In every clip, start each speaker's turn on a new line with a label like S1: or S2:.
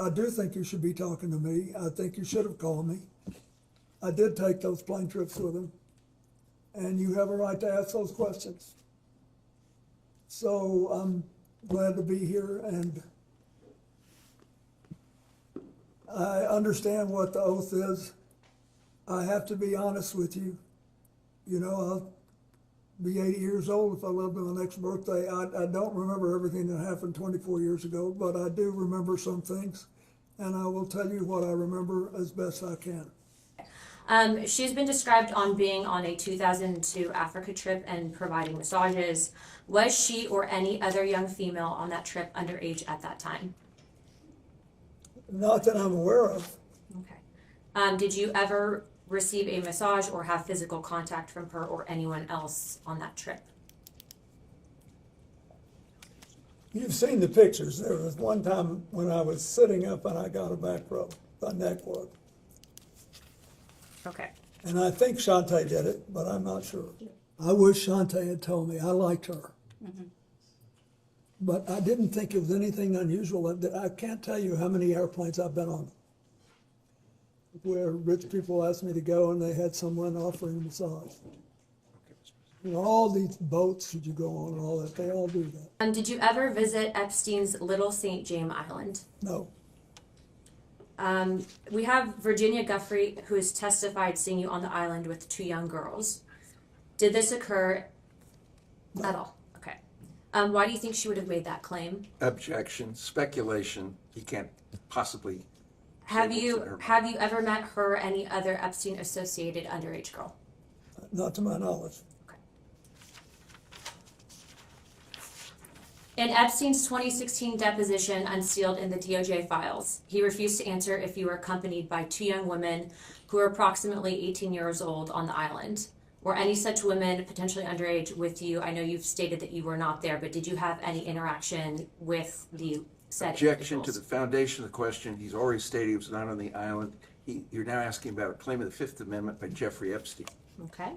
S1: I do think you should be talking to me. I think you should have called me. I did take those plane trips with him, and you have a right to ask those questions. So I'm glad to be here, and I understand what the oath is. I have to be honest with you. You know, I'll be 80 years old if I live to my next birthday. I don't remember everything that happened 24 years ago, but I do remember some things, and I will tell you what I remember as best I can.
S2: She's been described on being on a 2002 Africa trip and providing massages. Was she or any other young female on that trip underage at that time?
S1: Not that I'm aware of.
S2: Okay. Did you ever receive a massage or have physical contact from her or anyone else on that trip?
S1: You've seen the pictures. There was one time when I was sitting up and I got a back rub, a neck rub.
S2: Okay.
S1: And I think Shantae did it, but I'm not sure. I wish Shantae had told me. I liked her. Mm-hmm. But I didn't think it was anything unusual. I can't tell you how many airplanes I've been on where rich people asked me to go and they had someone offering a massage. You know, all these boats that you go on and all that, they all do that.
S2: Did you ever visit Epstein's Little St. James Island?
S1: No.
S2: We have Virginia Guffrey, who has testified seeing you on the island with two young girls. Did this occur at all? Okay. Why do you think she would have made that claim?
S3: Objection, speculation. He can't possibly.
S2: Have you ever met her or any other Epstein associated underage girl?
S1: Not to my knowledge.
S2: Okay. In Epstein's 2016 deposition unsealed in the DOJ files, he refused to answer if you were accompanied by two young women who were approximately 18 years old on the island. Were any such women potentially underage with you? I know you've stated that you were not there, but did you have any interaction with the said
S3: Objection
S2: individuals?
S3: to the foundation of the question. He's already stated he was not on the island. You're now asking about a claim of the Fifth Amendment by Jeffrey Epstein.
S2: Okay.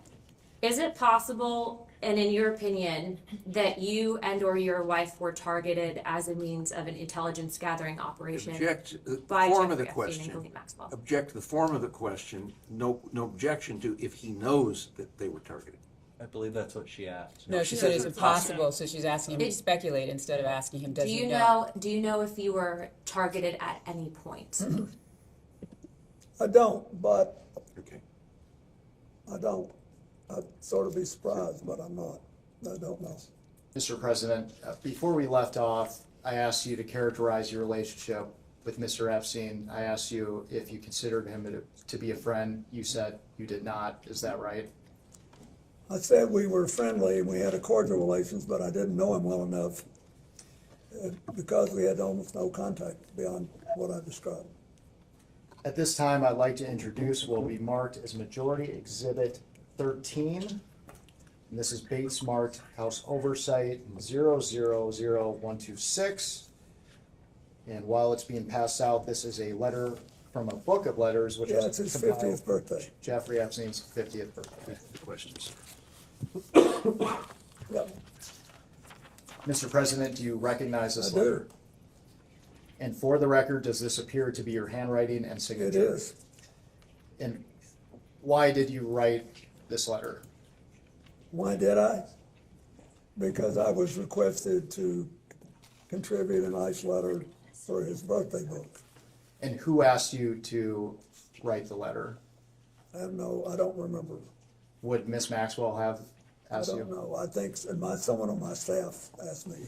S2: Is it possible, and in your opinion, that you and or your wife were targeted as a means of an intelligence gathering operation?
S3: Object to the
S2: by
S3: form of the
S2: Jeffrey Epstein and
S3: question.
S2: Ghislaine Maxwell?
S3: Object to the form of the question. No objection to if he knows that they were targeted.
S4: I believe that's what she asked.
S5: No, she said it's impossible, so she's asking him to speculate instead of asking him, does he know?
S2: Do you know if you were targeted at any point?
S1: I don't, but
S3: Okay.
S1: I don't. I'd sort of be surprised, but I'm not. I don't know.
S6: Mr. President, before we left off, I asked you to characterize your relationship with Mr. Epstein. I asked you if you considered him to be a friend. You said you did not. Is that right?
S1: I said we were friendly and we had a cordial relations, but I didn't know him well enough because we had almost no contact beyond what I described.
S6: At this time, I'd like to introduce what will be marked as Majority Exhibit 13. And this is Bates marked House Oversight 000126. And while it's being passed out, this is a letter from a book of letters, which
S1: Yeah, it's
S6: was
S1: his
S6: compiled
S1: 50th birthday.
S6: Jeffrey Epstein's 50th birthday.
S3: Questions.
S1: Yep,
S6: Mr. President, do you recognize this
S1: I do.
S6: letter? And for the record, does this appear to be your handwriting and signature?
S1: it is.
S6: And why did you write this letter?
S1: Why did I? Because I was requested to contribute a nice letter for his birthday book.
S6: And who asked you to write the letter?
S1: I don't remember.
S6: Would Miss Maxwell have
S1: I
S6: asked you?
S1: don't know. I think someone on my staff asked me.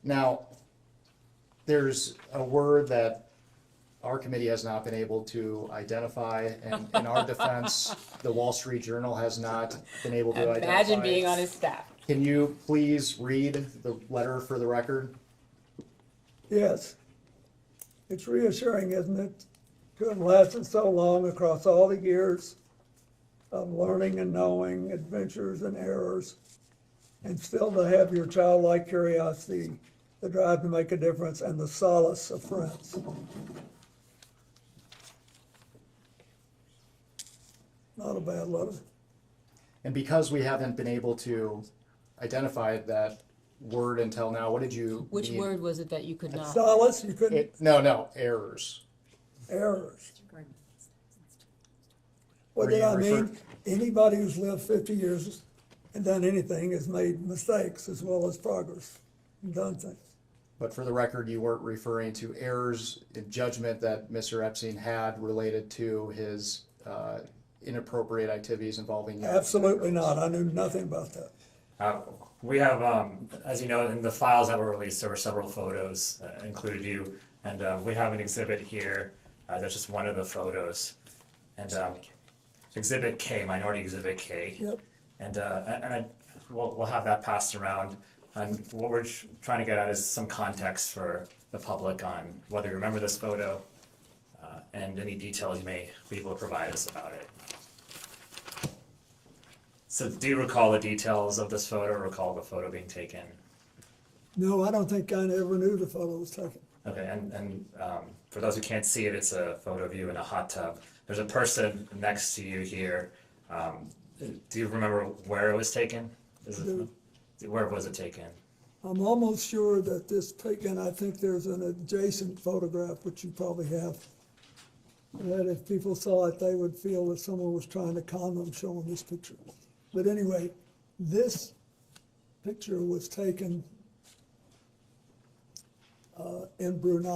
S6: Now, there's a word that our committee has not been able to identify, and in our defense, the Wall Street Journal has not been able to identify.
S5: Imagine being on his staff.
S6: Can you please read the letter for the record?
S1: Yes. It's reassuring, isn't it, to have lasted so long across all the years of learning and knowing, adventures and errors, and still to have your childlike curiosity, the drive to make a difference, and the solace of friends. Not a bad letter.
S6: And because we haven't been able to identify that word until now? What did you
S5: Which
S6: mean?
S5: word was it that you could not?
S1: Solace, you couldn't,
S6: No, errors.
S1: errors. What
S6: Were
S1: did
S6: you
S1: I mean?
S6: refer-
S1: Anybody who's lived 50 years and done anything has made mistakes as well as progress and done things.
S6: But for the record, you weren't referring to errors in judgment that Mr. Epstein had related to his inappropriate activities involving young
S1: Absolutely
S6: individuals.
S1: not. I knew nothing about that.
S7: We have, as you know, in the files that were released, there were several photos included you, and we have an exhibit here. That's just one of the photos, and Exhibit K, Minority Exhibit K,
S1: Yep.
S7: and we'll have that passed around. And what we're trying to get at is some context for the public on whether you remember this photo and any details you may be able to provide us about it. So do you recall the details of this photo, or recall the photo being taken?
S1: No, I don't think I ever knew the photo was taken.
S7: Okay, and for those who can't see it, it's a photo of you in a hot tub. There's a person next to you here. Do you remember where it was taken? Where was it taken?
S1: I'm almost sure that this taken, I think there's an adjacent photograph, which you probably have, that if people saw it, they would feel that someone was trying to con them showing this picture. But anyway, this picture was taken in Brunei.